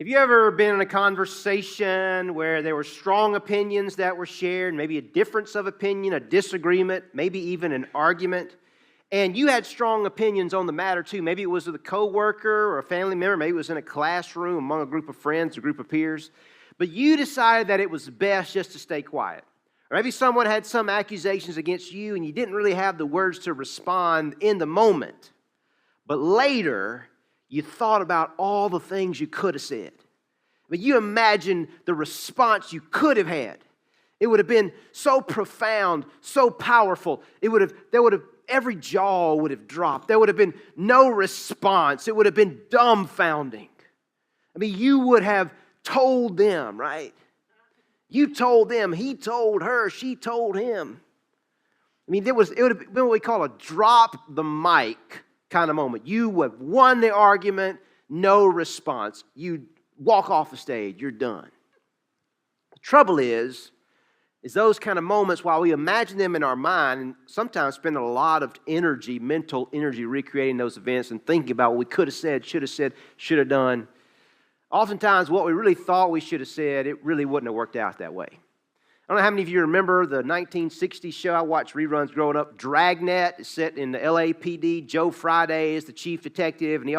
Have you ever been in a conversation where there were strong opinions that were shared, maybe a difference of opinion, a disagreement, maybe even an argument, and you had strong opinions on the matter too? Maybe it was with a coworker or a family member, maybe it was in a classroom among a group of friends, a group of peers, but you decided that it was best just to stay quiet. Or maybe someone had some accusations against you and you didn't really have the words to respond in the moment, but later you thought about all the things you could have said. But you imagine the response you could have had. It would have been so profound, so powerful. Every jaw would have dropped. There would have been no response. It would have been dumbfounding. I mean, you would have told them, right? You told them, he told her, she told him. I mean, it would have been what we call a drop the mic kind of moment. You would have won the argument, no response. You walk off the stage, you're done. The trouble is those kind of moments, while we imagine them in our mind, and sometimes spend a lot of energy, mental energy, recreating those events and thinking about what we could have said, should have done. Oftentimes, what we really thought we should have said, it really wouldn't have worked out that way. I don't know how many of you remember the 1960s show. I watched reruns growing up. Dragnet is set in the LAPD. Joe Friday is the chief detective, and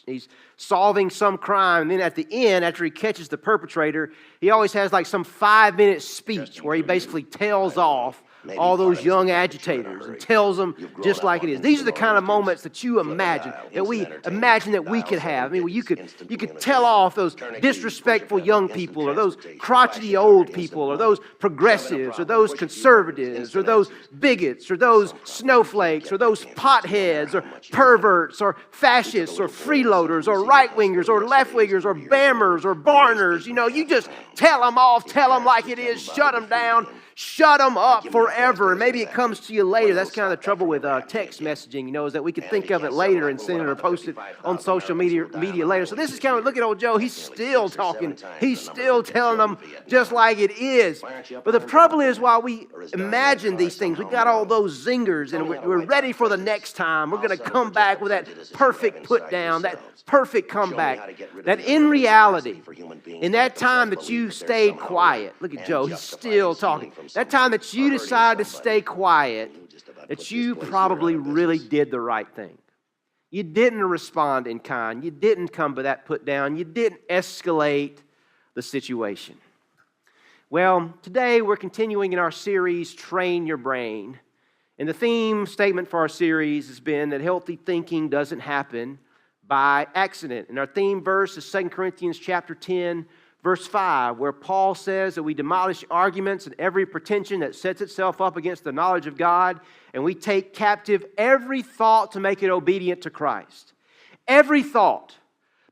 he's solving some crime. And then at the end, after he catches the perpetrator, he always has like some 5-minute speech where he basically tells off all those young agitators and tells them just like it is. These are the kind of moments that you imagine, that we could have. I mean, you could tell off those disrespectful young people, or those crotchety old people, or those progressives, or those conservatives, or those bigots, or those snowflakes, or those potheads, or perverts, or fascists, or freeloaders, or right-wingers, or left-wingers, or bammers, or barners. You know, you just tell them off, tell them like it is, shut them down, shut them up forever. And maybe it comes to you later. That's kind of the trouble with text messaging, you know, is that we can think of it later and send it or post it on social media later. So this is kind of, look at old Joe. He's still talking. He's still telling them just like it is. But the trouble is, while we imagine these things, we got all those zingers and we're ready for the next time. We're going to come back with that perfect put down, that perfect comeback. That in reality, in that time that you stayed quiet, look at Joe, he's still talking. That time that you decided to stay quiet, that you probably really did the right thing. You didn't respond in kind. You didn't come to that put down. You didn't escalate the situation. Well, today we're continuing in our series, Train Your Brain. And the theme statement for our series has been that healthy thinking doesn't happen by accident. And our theme verse is 2 Corinthians chapter 10, verse 5, where Paul says that we demolish arguments and every pretension that sets itself up against the knowledge of God, and we take captive every thought to make it obedient to Christ. Every thought.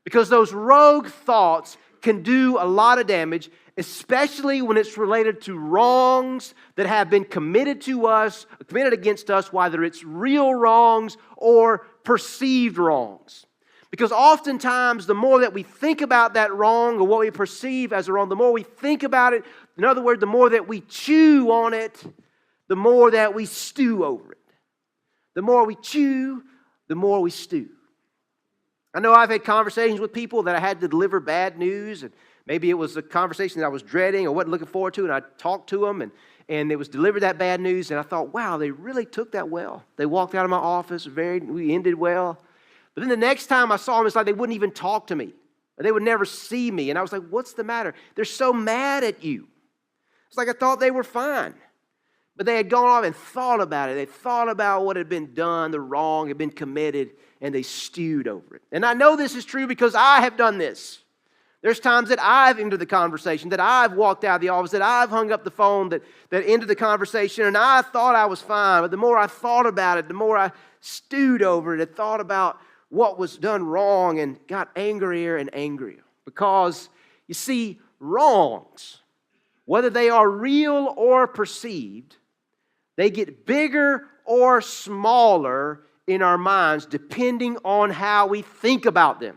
Because those rogue thoughts can do a lot of damage, especially when it's related to wrongs that have been committed to us, committed against us, whether it's real wrongs or perceived wrongs. Because oftentimes, the more that we think about that wrong or what we perceive as a wrong, the more we think about it, in other words, the more that we chew on it, the more that we stew over it. The more we chew, the more we stew. I know I've had conversations with people that I had to deliver bad news, and maybe it was a conversation that I was dreading or wasn't looking forward to, and I talked to them, and it was delivered that bad news, and I thought, wow, they really took that well. They walked out of my office, we ended well. But then the next time I saw them, it's like they wouldn't even talk to me. Or they would never see me. And I was like, what's the matter? They're so mad at you. It's like I thought they were fine. But they had gone off and thought about it. They thought about what had been done, the wrong had been committed, and they stewed over it. And I know this is true because I have done this. There's times that I've entered the conversation, that I've walked out of the office, that I've hung up the phone, that ended the conversation, and I thought I was fine. But the more I thought about it, the more I stewed over it and thought about what was done wrong and got angrier and angrier. Because, you see, wrongs, whether they are real or perceived, they get bigger or smaller in our minds depending on how we think about them.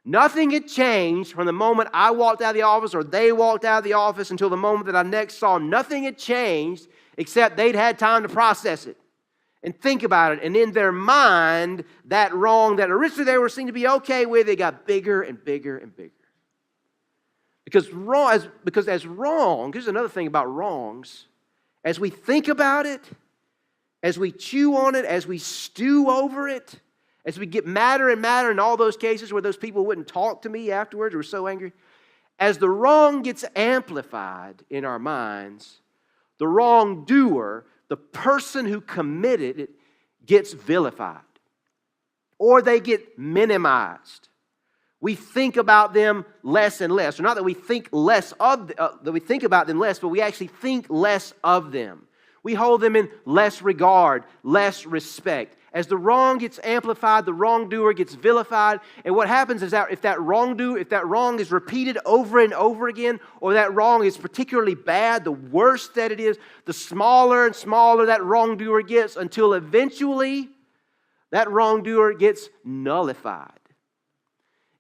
Nothing had changed from the moment I walked out of the office or they walked out of the office until the moment that I next saw. Nothing had changed except they'd had time to process it and think about it. And in their mind, that wrong that originally they were seen to be okay with, it got bigger and bigger and bigger. Because as wrong, here's another thing about wrongs. As we think about it, as we chew on it, as we stew over it, as we get madder and madder in all those cases where those people wouldn't talk to me afterwards or were so angry, as the wrong gets amplified in our minds, the wrongdoer, the person who committed it, gets vilified. Or they get minimized. We think about them less and less. Or not that we think less of that we think about them less, but we actually think less of them. We hold them in less regard, less respect. As the wrong gets amplified, the wrongdoer gets vilified. And what happens is that if that wrong is repeated over and over again, or that wrong is particularly bad, the worse that it is, the smaller and smaller that wrongdoer gets, until eventually that wrongdoer gets nullified.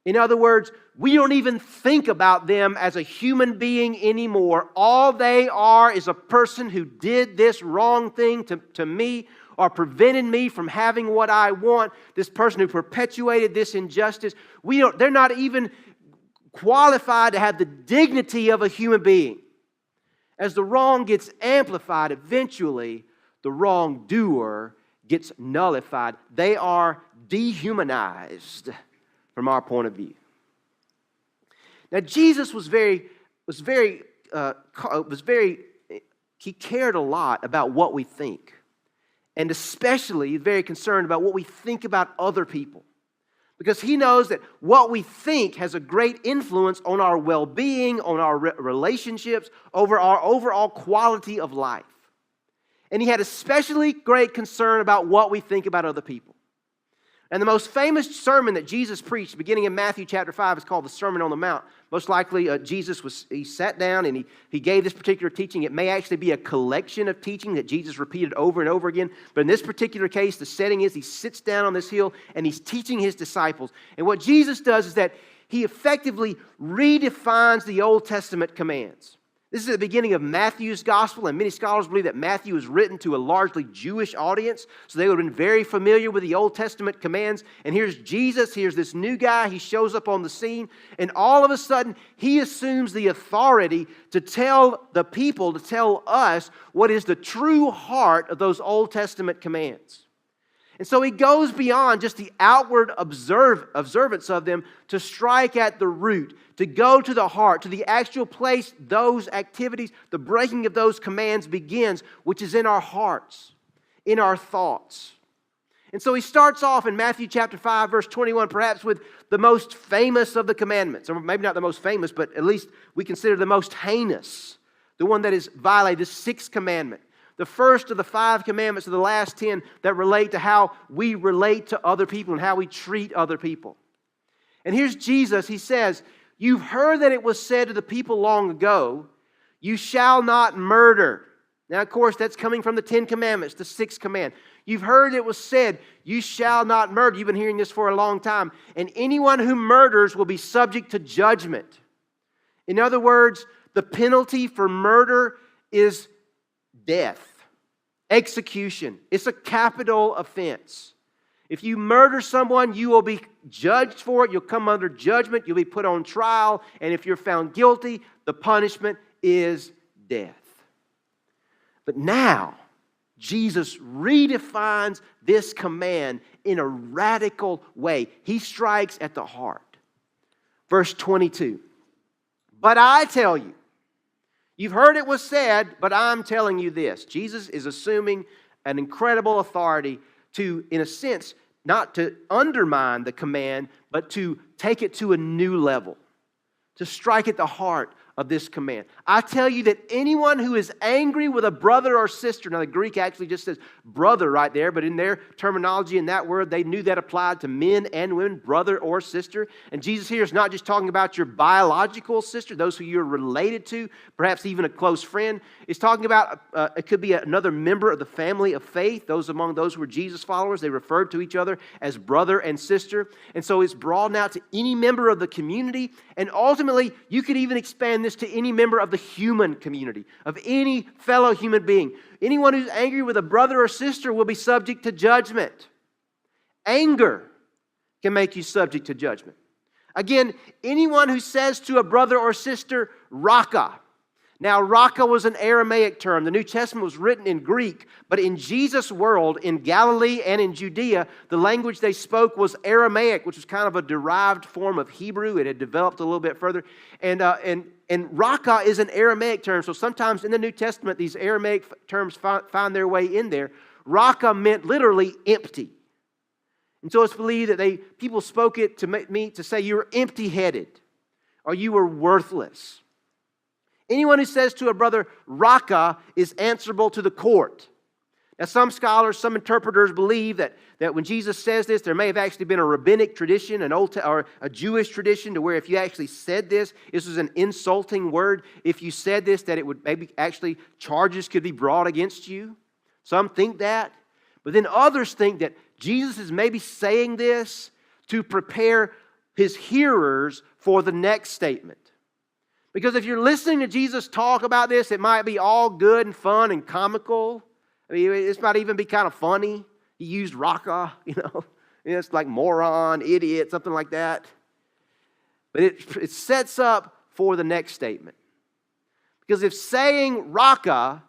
In other words, we don't even think about them as a human being anymore. All they are is a person who did this wrong thing to me, or prevented me from having what I want. This person who perpetuated this injustice. They're not even qualified to have the dignity of a human being. As the wrong gets amplified, eventually the wrongdoer gets nullified. They are dehumanized from our point of view. Now, Jesus he cared a lot about what we think. And especially very concerned about what we think about other people. Because he knows that what we think has a great influence on our well-being, on our relationships, over our overall quality of life. And he had especially great concern about what we think about other people. And the most famous sermon that Jesus preached, beginning in Matthew chapter 5, is called the Sermon on the Mount. Most likely, he sat down and he gave this particular teaching. It may actually be a collection of teaching that Jesus repeated over and over again. But in this particular case, the setting is he sits down on this hill and he's teaching his disciples. And what Jesus does is that he effectively redefines the Old Testament commands. This is at the beginning of Matthew's gospel, and many scholars believe that Matthew was written to a largely Jewish audience, so they would have been very familiar with the Old Testament commands. And here's Jesus, here's this new guy, he shows up on the scene, and all of a sudden, he assumes the authority to tell the people, to tell us what is the true heart of those Old Testament commands. And so he goes beyond just the outward observance of them to strike at the root, to go to the heart, to the actual place those activities, the breaking of those commands begins, which is in our hearts, in our thoughts. And so he starts off in Matthew chapter 5, verse 21, perhaps with the most famous of the commandments, or maybe not the most famous, but at least we consider the most heinous, the one that is violated, the sixth commandment. The first of the 5 commandments of the last 10 that relate to how we relate to other people and how we treat other people. And here's Jesus. He says, "You've heard that it was said to the people long ago, 'You shall not murder.'" Now, of course, that's coming from the 10 commandments, the 6th command. You've heard it was said, "You shall not murder." You've been hearing this for a long time. "And anyone who murders will be subject to judgment." In other words, the penalty for murder is death, execution. It's a capital offense. If you murder someone, you will be judged for it. You'll come under judgment. You'll be put on trial. And if you're found guilty, the punishment is death. But now, Jesus redefines this command in a radical way. He strikes at the heart. Verse 22. "But I tell you, you've heard it was said, but I'm telling you this." Jesus is assuming an incredible authority to, in a sense, not to undermine the command, but to take it to a new level, to strike at the heart of this command. "I tell you that anyone who is angry with a brother or sister," now the Greek actually just says brother right there, but in their terminology in that word, they knew that applied to men and women, brother or sister. And Jesus here is not just talking about your biological sister, those who you're related to, perhaps even a close friend. He's talking about, it could be another member of the family of faith. Those among those who were Jesus followers, they referred to each other as brother and sister. And so it's broadened out to any member of the community. And ultimately, you could even expand this to any member of the human community, of any fellow human being. Anyone who's angry with a brother or sister will be subject to judgment. Anger can make you subject to judgment. Again, anyone who says to a brother or sister, Raka. Now, Raka was an Aramaic term. The New Testament was written in Greek, but in Jesus' world, in Galilee and in Judea, the language they spoke was Aramaic, which was kind of a derived form of Hebrew. It had developed a little bit further. And Raka is an Aramaic term, so sometimes in the New Testament, these Aramaic terms find their way in there. Raka meant literally empty. And so it's believed that people spoke it to say you were empty-headed or you were worthless. Anyone who says to a brother, Raka, is answerable to the court. Now, some scholars, some interpreters believe that when Jesus says this, there may have actually been a rabbinic tradition, or a Jewish tradition, to where if you actually said this was an insulting word. If you said this, that it would maybe actually charges could be brought against you. Some think that. But then others think that Jesus is maybe saying this to prepare his hearers for the next statement. Because if you're listening to Jesus talk about this, it might be all good and fun and comical. I mean, this might even be kind of funny. He used raka, It's like moron, idiot, something like that. But it sets up for the next statement. Because if saying raka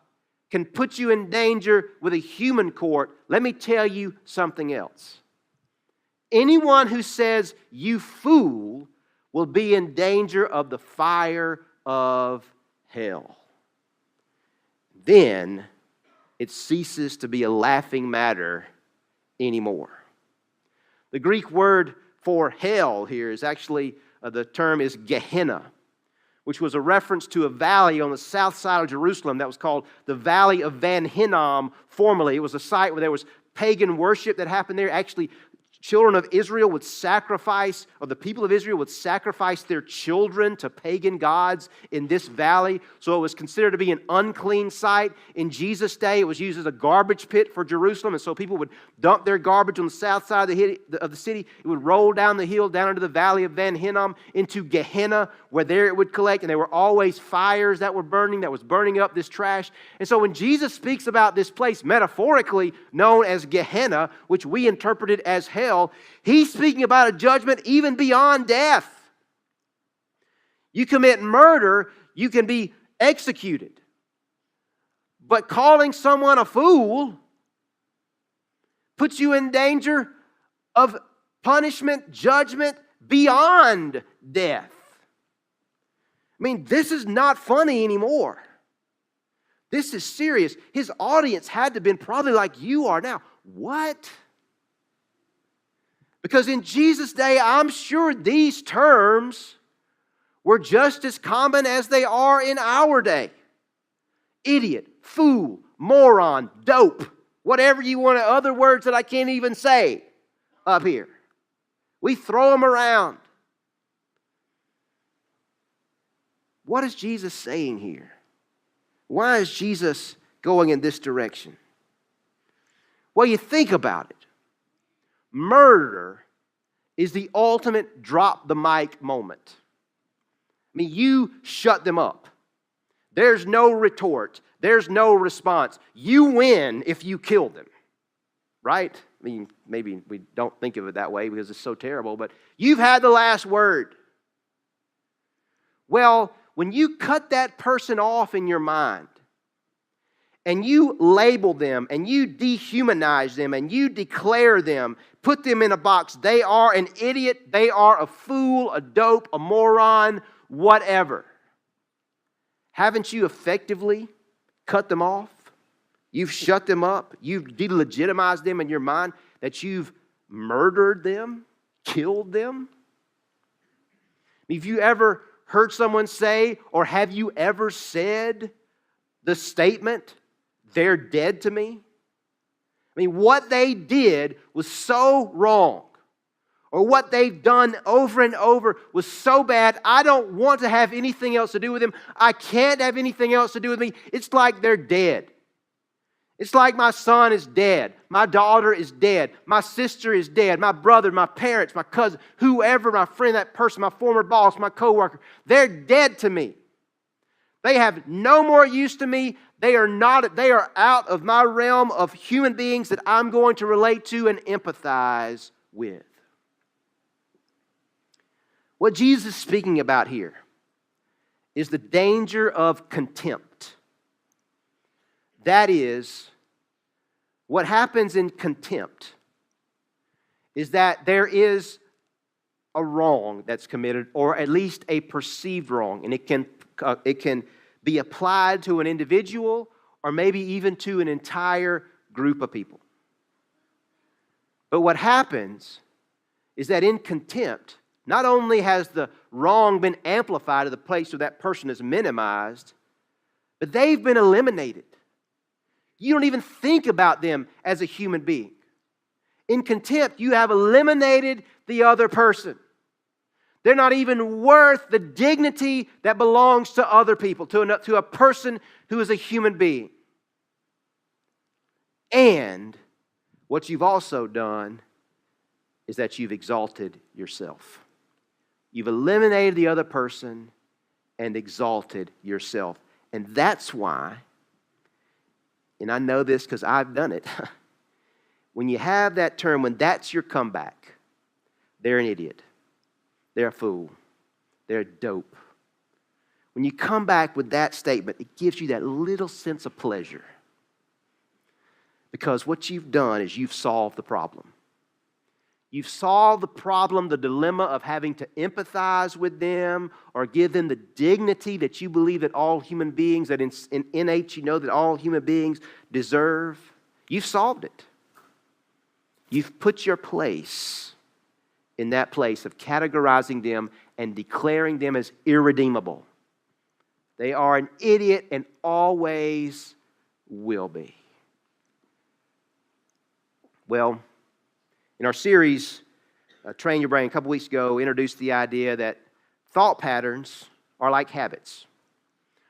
can put you in danger with a human court, let me tell you something else. Anyone who says, you fool, will be in danger of the fire of hell. Then it ceases to be a laughing matter anymore. The Greek word for hell here is actually, the term is Gehenna, which was a reference to a valley on the south side of Jerusalem that was called the Valley of Van Hinnom formerly. It was a site where there was pagan worship that happened there. Actually, children of Israel would sacrifice, or the people of Israel would sacrifice their children to pagan gods in this valley. So it was considered to be an unclean site. In Jesus' day, it was used as a garbage pit for Jerusalem. And so people would dump their garbage on the south side of the city. It would roll down the hill, down into the valley of Van Hinnom, into Gehenna, where there it would collect. And there were always fires that were burning up this trash. And so when Jesus speaks about this place, metaphorically known as Gehenna, which we interpreted as hell, he's speaking about a judgment even beyond death. You commit murder, you can be executed. But calling someone a fool puts you in danger of punishment, judgment beyond death. I mean, this is not funny anymore. This is serious. His audience had to have been probably like you are now. What? Because in Jesus' day, I'm sure these terms were just as common as they are in our day. Idiot, fool, moron, dope, whatever you want, other words that I can't even say up here. We throw them around. What is Jesus saying here? Why is Jesus going in this direction? Well, you think about it. Murder is the ultimate drop the mic moment. I mean, you shut them up. There's no retort. There's no response. You win if you kill them. Right? I mean, maybe we don't think of it that way because it's so terrible, but you've had the last word. Well, when you cut that person off in your mind, and you label them, and you dehumanize them, and you declare them, put them in a box. They are an idiot, they are a fool, a dope, a moron, whatever. Haven't you effectively cut them off? You've shut them up. You've delegitimized them in your mind, that you've murdered them, killed them. Have you ever heard someone say, or have you ever said the statement, they're dead to me? I mean, what they did was so wrong, or what they've done over and over was so bad, I don't want to have anything else to do with them. I can't have anything else to do with me. It's like they're dead. It's like my son is dead. My daughter is dead. My sister is dead. My brother, my parents, my cousin, whoever, my friend, that person, my former boss, my coworker, they're dead to me. They have no more use to me. They are out of my realm of human beings that I'm going to relate to and empathize with. What Jesus is speaking about here is the danger of contempt. That is, what happens in contempt is that there is a wrong that's committed, or at least a perceived wrong, and it can be applied to an individual or maybe even to an entire group of people. But what happens is that in contempt, not only has the wrong been amplified to the place where that person is minimized, but they've been eliminated. You don't even think about them as a human being. In contempt, you have eliminated the other person. They're not even worth the dignity that belongs to other people, to a person who is a human being. And what you've also done is that you've exalted yourself. You've eliminated the other person and exalted yourself. And that's why, and I know this because I've done it, when you have that term, when that's your comeback, they're an idiot. They're a fool. They're a dope. When you come back with that statement, it gives you that little sense of pleasure. Because what you've done is you've solved the problem. You've solved the problem, the dilemma of having to empathize with them or give them the dignity that you believe that all human beings, that in innate you know that all human beings deserve. You've solved it. You've put your place in that place of categorizing them and declaring them as irredeemable. They are an idiot and always will be. Well, in our series, Train Your Brain, a couple weeks ago, we introduced the idea that thought patterns are like habits.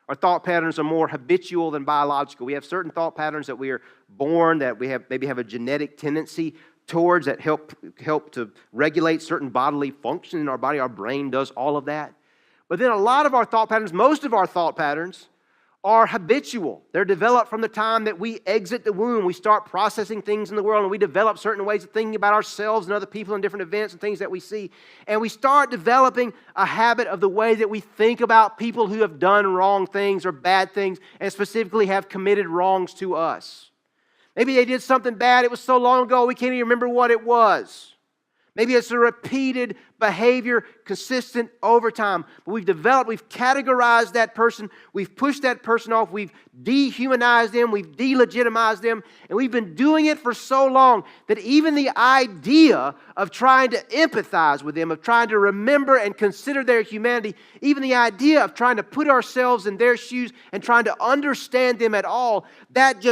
Our thought patterns are more habitual than biological. We have certain thought patterns that we are born, that we maybe have a genetic tendency towards, that help to regulate certain bodily function in our body. Our brain does all of that. But then a lot of our thought patterns, most of our thought patterns, are habitual. They're developed from the time that we exit the womb. We start processing things in the world, and we develop certain ways of thinking about ourselves and other people and different events and things that we see. And we start developing a habit of the way that we think about people who have done wrong things or bad things, and specifically have committed wrongs to us. Maybe they did something bad. It was so long ago we can't even remember what it was. Maybe it's a repeated behavior, consistent over time. But we've categorized that person, we've pushed that person off, we've dehumanized them, we've delegitimized them, and we've been doing it for so long that even the idea of trying to empathize with them, of trying to remember and consider their humanity, even the idea of trying to put ourselves in their shoes and trying to understand them at all, that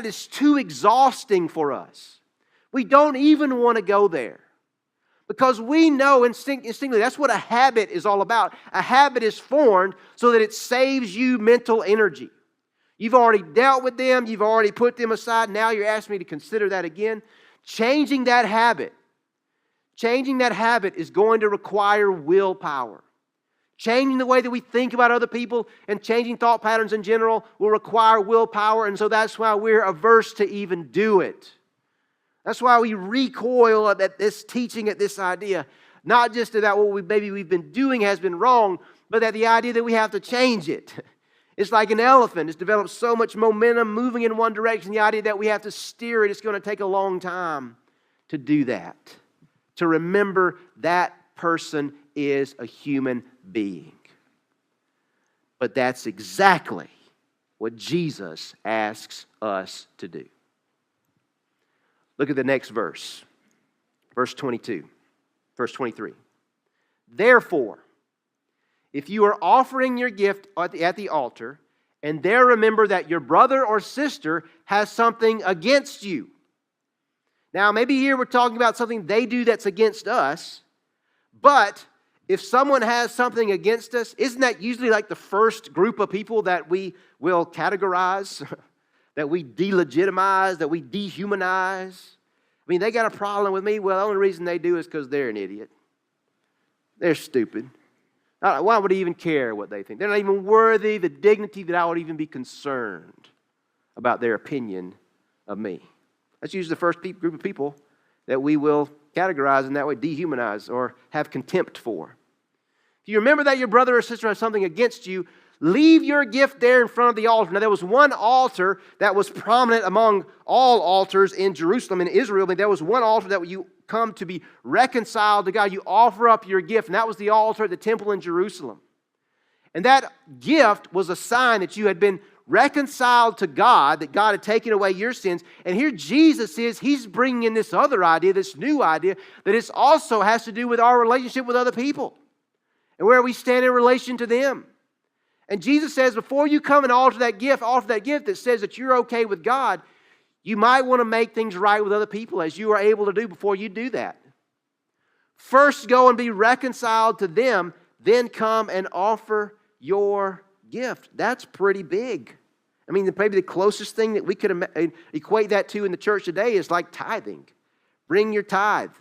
is too exhausting for us. We don't even want to go there because we know instinctively that's what a habit is all about. A habit is formed so that it saves you mental energy. You've already dealt with them. You've already put them aside. Now you're asking me to consider that again. Changing that habit is going to require willpower. Changing the way that we think about other people and changing thought patterns in general will require willpower, and so that's why we're averse to even do it. That's why we recoil at this teaching, at this idea. Not just that what we've been doing has been wrong, but that the idea that we have to change it. It's like an elephant. It's developed so much momentum moving in one direction. The idea that we have to steer it, it's going to take a long time to do that. To remember that person is a human being. But that's exactly what Jesus asks us to do. Look at the next verse. Verse 22. Verse 23. Therefore, if you are offering your gift at the altar, and there remember that your brother or sister has something against you. Now, maybe here we're talking about something they do that's against us, but if someone has something against us, isn't that usually like the first group of people that we will categorize? That we delegitimize, that we dehumanize? I mean, they got a problem with me. Well, the only reason they do is because they're an idiot. They're stupid. Why would I even care what they think? They're not even worthy the dignity that I would even be concerned about their opinion of me. That's usually the first group of people that we will categorize in that way, dehumanize, or have contempt for. If you remember that your brother or sister has something against you, leave your gift there in front of the altar. Now, there was one altar that was prominent among all altars in Jerusalem and Israel. I mean, there was one altar that you come to be reconciled to God. You offer up your gift, and that was the altar at the temple in Jerusalem. And that gift was a sign that you had been reconciled to God, that God had taken away your sins. And here Jesus is, He's bringing in this other idea, this new idea, that it also has to do with our relationship with other people and where we stand in relation to them. And Jesus says, before you come and offer that gift that says that you're okay with God, you might want to make things right with other people as you are able to do before you do that. First go and be reconciled to them, then come and offer your gift. That's pretty big. I mean, maybe the closest thing that we could equate that to in the church today is like tithing. Bring your tithe.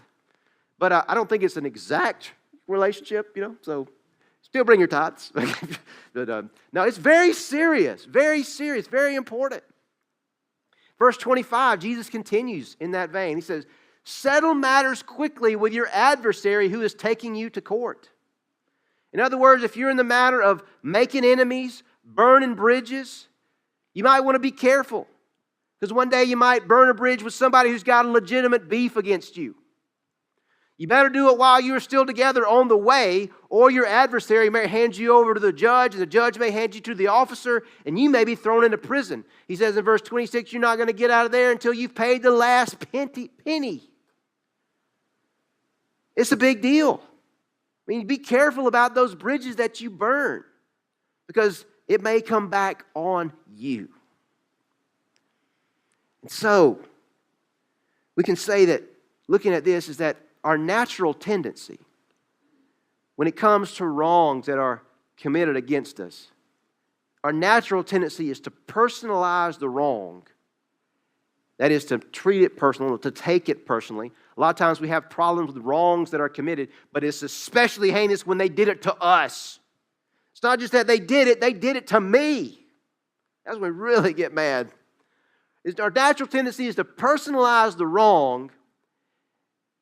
But I don't think it's an exact relationship, so still bring your tithes. But no, it's very serious, very important. Verse 25, Jesus continues in that vein. He says, settle matters quickly with your adversary who is taking you to court. In other words, if you're in the matter of making enemies, burning bridges, you might want to be careful. Because one day you might burn a bridge with somebody who's got a legitimate beef against you. You better do it while you're still together on the way, or your adversary may hand you over to the judge, and the judge may hand you to the officer, and you may be thrown into prison. He says in verse 26, you're not going to get out of there until you've paid the last penny. It's a big deal. I mean, be careful about those bridges that you burn, because it may come back on you. And so, we can say that, looking at this, is that our natural tendency, when it comes to wrongs that are committed against us, our natural tendency is to personalize the wrong. That is to treat it personally, to take it personally. A lot of times we have problems with wrongs that are committed, but it's especially heinous when they did it to us. It's not just that they did it to me. That's when we really get mad. Our natural tendency is to personalize the wrong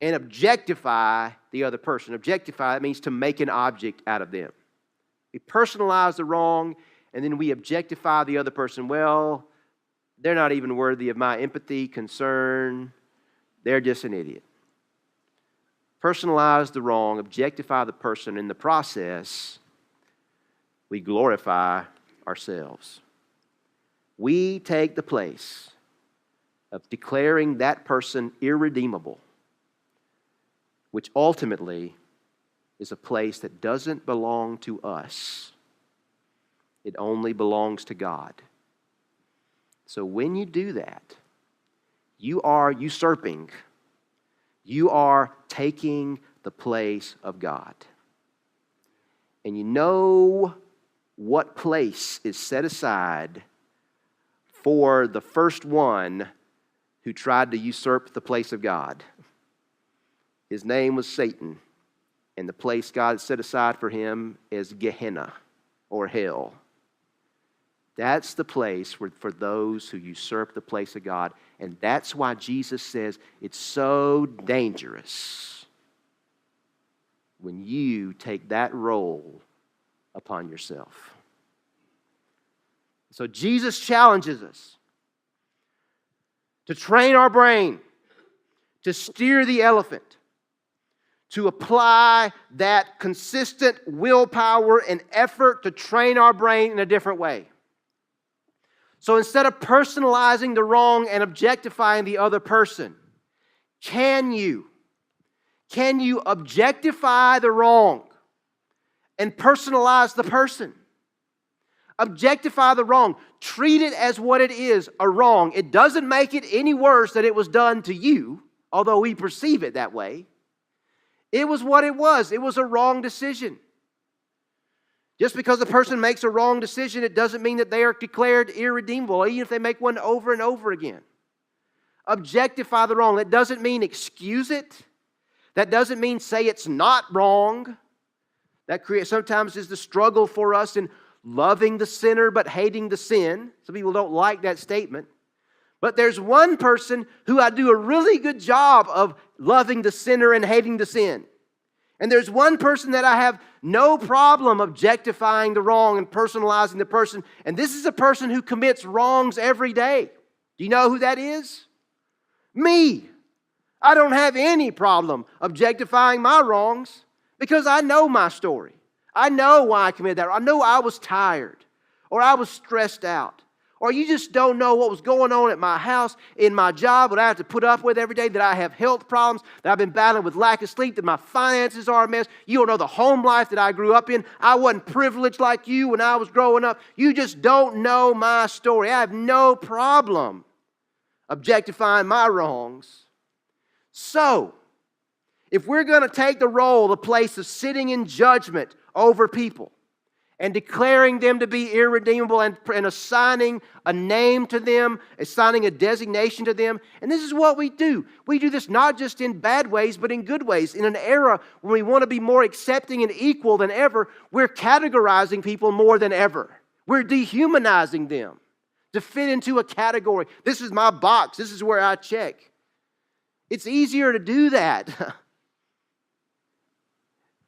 and objectify the other person. Objectify, that means to make an object out of them. We personalize the wrong, and then we objectify the other person. Well, they're not even worthy of my empathy, concern. They're just an idiot. Personalize the wrong, objectify the person. In the process, we glorify ourselves. We take the place of declaring that person irredeemable, which ultimately is a place that doesn't belong to us. It only belongs to God. So when you do that, you are usurping. You are taking the place of God. And you know what place is set aside for the first one who tried to usurp the place of God. His name was Satan, and the place God set aside for him is Gehenna, or hell. That's the place for those who usurp the place of God, and that's why Jesus says it's so dangerous when you take that role upon yourself. So Jesus challenges us to train our brain, to steer the elephant, to apply that consistent willpower and effort to train our brain in a different way. So instead of personalizing the wrong and objectifying the other person, can you objectify the wrong and personalize the person? Objectify the wrong. Treat it as what it is, a wrong. It doesn't make it any worse that it was done to you, although we perceive it that way. It was what it was. It was a wrong decision. Just because a person makes a wrong decision, it doesn't mean that they are declared irredeemable, even if they make one over and over again. Objectify the wrong. That doesn't mean excuse it. That doesn't mean say it's not wrong. That sometimes is the struggle for us in loving the sinner but hating the sin. Some people don't like that statement. But there's one person who I do a really good job of loving the sinner and hating the sin. And there's one person that I have no problem objectifying the wrong and personalizing the person. And this is a person who commits wrongs every day. Do you know who that is? Me. I don't have any problem objectifying my wrongs because I know my story. I know why I committed that. I know I was tired or I was stressed out. Or you just don't know what was going on at my house, in my job, what I have to put up with every day, that I have health problems, that I've been battling with lack of sleep, that my finances are a mess. You don't know the home life that I grew up in. I wasn't privileged like you when I was growing up. You just don't know my story. I have no problem objectifying my wrongs. So, if we're going to take the role, the place of sitting in judgment over people, and declaring them to be irredeemable and assigning a name to them, assigning a designation to them. And this is what we do. We do this not just in bad ways, but in good ways. In an era when we want to be more accepting and equal than ever, we're categorizing people more than ever. We're dehumanizing them to fit into a category. This is my box. This is where I check. It's easier to do that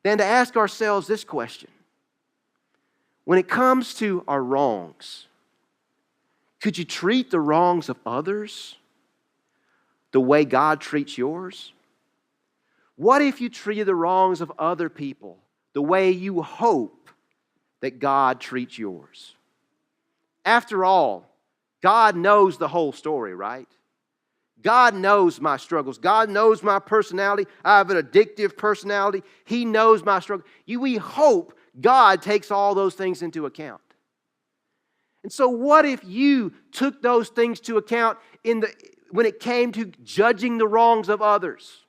than to ask ourselves this question. When it comes to our wrongs, could you treat the wrongs of others the way God treats yours? What if you treated the wrongs of other people the way you hope that God treats yours? After all, God knows the whole story, right? God knows my struggles. God knows my personality. I have an addictive personality. He knows my struggle. We hope God takes all those things into account. And so what if you took those things to account when it came to judging the wrongs of others?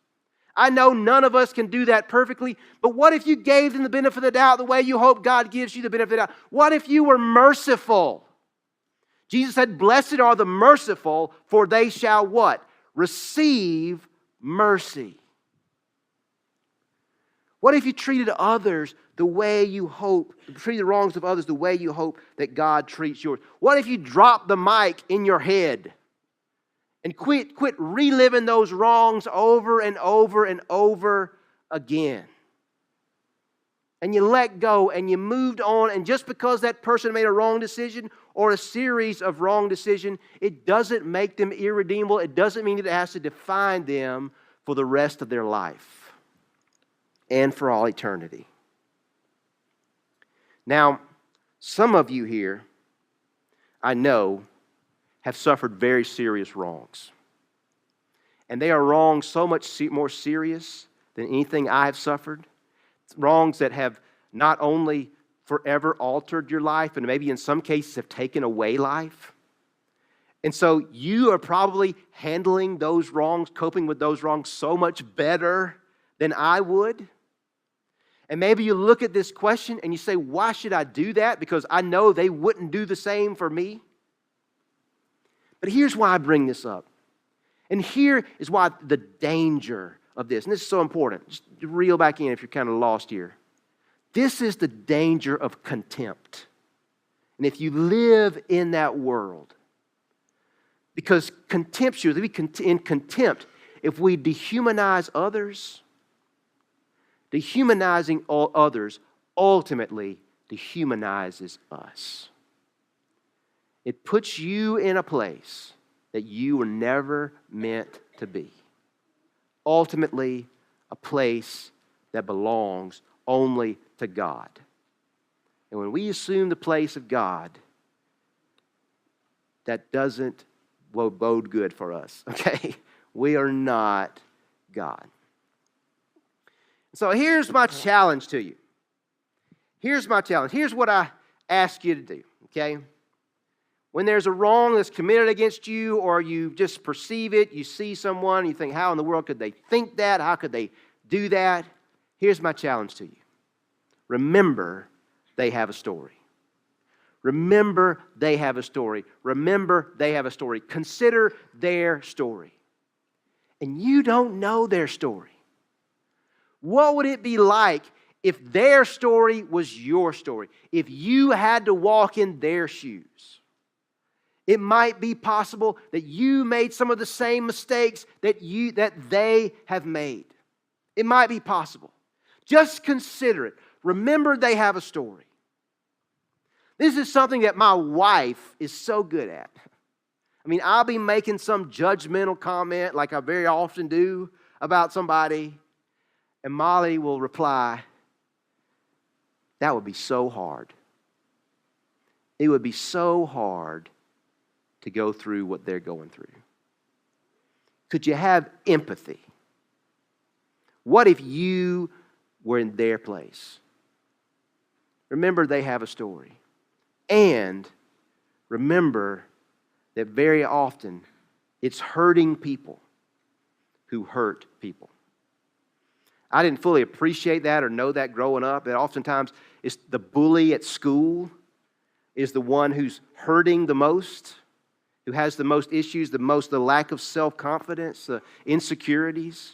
I know none of us can do that perfectly, but what if you gave them the benefit of the doubt the way you hope God gives you the benefit of the doubt? What if you were merciful? Jesus said, "Blessed are the merciful, for they shall" what? Receive mercy. What if you treated others the way you hope, treated the wrongs of others the way you hope that God treats yours? What if you dropped the mic in your head and quit reliving those wrongs over and over and over again? And you let go and you moved on, and just because that person made a wrong decision or a series of wrong decisions, it doesn't make them irredeemable. It doesn't mean that it has to define them for the rest of their life and for all eternity. Now, some of you here, I know, have suffered very serious wrongs. And they are wrongs so much more serious than anything I have suffered. Wrongs that have not only forever altered your life, and maybe in some cases have taken away life. And so you are probably handling those wrongs, coping with those wrongs so much better than I would. And maybe you look at this question and you say, why should I do that? Because I know they wouldn't do the same for me. But here's why I bring this up. And here is why the danger of this, and this is so important. Just reel back in if you're kind of lost here. This is the danger of contempt. And if you live in that world, because contemptuous, in contempt, if we dehumanize others, dehumanizing all others ultimately dehumanizes us. It puts you in a place that you were never meant to be. Ultimately, a place that belongs only to God. And when we assume the place of God, that doesn't bode good for us, okay? We are not God. So here's my challenge to you. Here's my challenge. Here's what I ask you to do, okay? When there's a wrong that's committed against you, or you just perceive it, you see someone, you think, how in the world could they think that? How could they do that? Here's my challenge to you. Remember, they have a story. Remember, they have a story. Remember, they have a story. Consider their story. And you don't know their story. What would it be like if their story was your story? If you had to walk in their shoes? It might be possible that you made some of the same mistakes that they have made. It might be possible. Just consider it. Remember, they have a story. This is something that my wife is so good at. I mean, I'll be making some judgmental comment like I very often do about somebody, and Molly will reply, "That would be so hard. It would be so hard to go through what they're going through." Could you have empathy? What if you were in their place? Remember, they have a story. And remember that very often it's hurting people who hurt people. I didn't fully appreciate that or know that growing up. That oftentimes it's the bully at school is the one who's hurting the most, who has the most issues, the lack of self-confidence, the insecurities.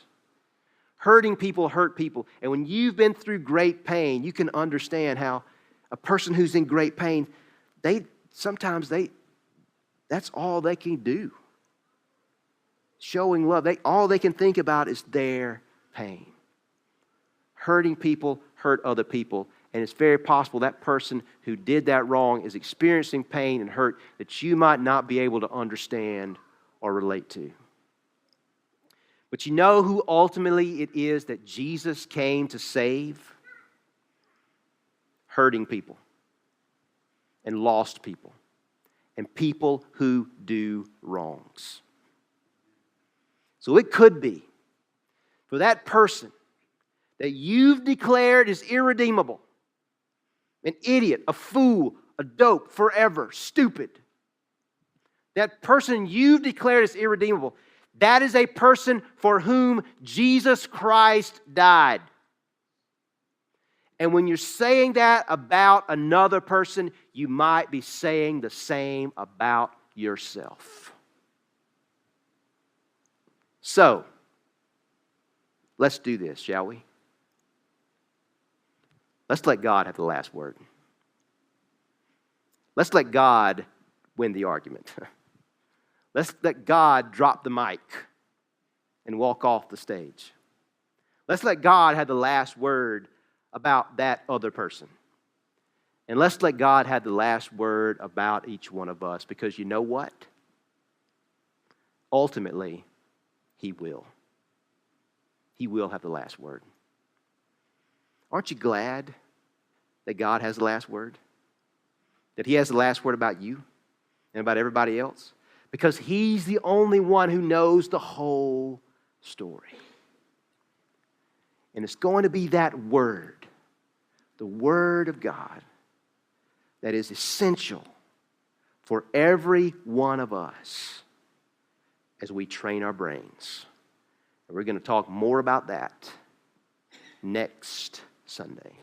Hurting people hurt people. And when you've been through great pain, you can understand how a person who's in great pain, that's all they can do. Showing love, all they can think about is their pain. Hurting people hurt other people. And it's very possible that person who did that wrong is experiencing pain and hurt that you might not be able to understand or relate to. But you know who ultimately it is that Jesus came to save? Hurting people and lost people and people who do wrongs. So it could be for that person that you've declared is irredeemable, an idiot, a fool, a dope, forever, stupid. That person you've declared is irredeemable, that is a person for whom Jesus Christ died. And when you're saying that about another person, you might be saying the same about yourself. So, let's do this, shall we? Let's let God have the last word. Let's let God win the argument. Let's let God drop the mic and walk off the stage. Let's let God have the last word about that other person. And let's let God have the last word about each one of us, because you know what? Ultimately, He will. He will have the last word. Aren't you glad that God has the last word? That He has the last word about you and about everybody else? Because He's the only one who knows the whole story. And it's going to be that word, the Word of God, that is essential for every one of us as we train our brains. And we're going to talk more about that next Sunday.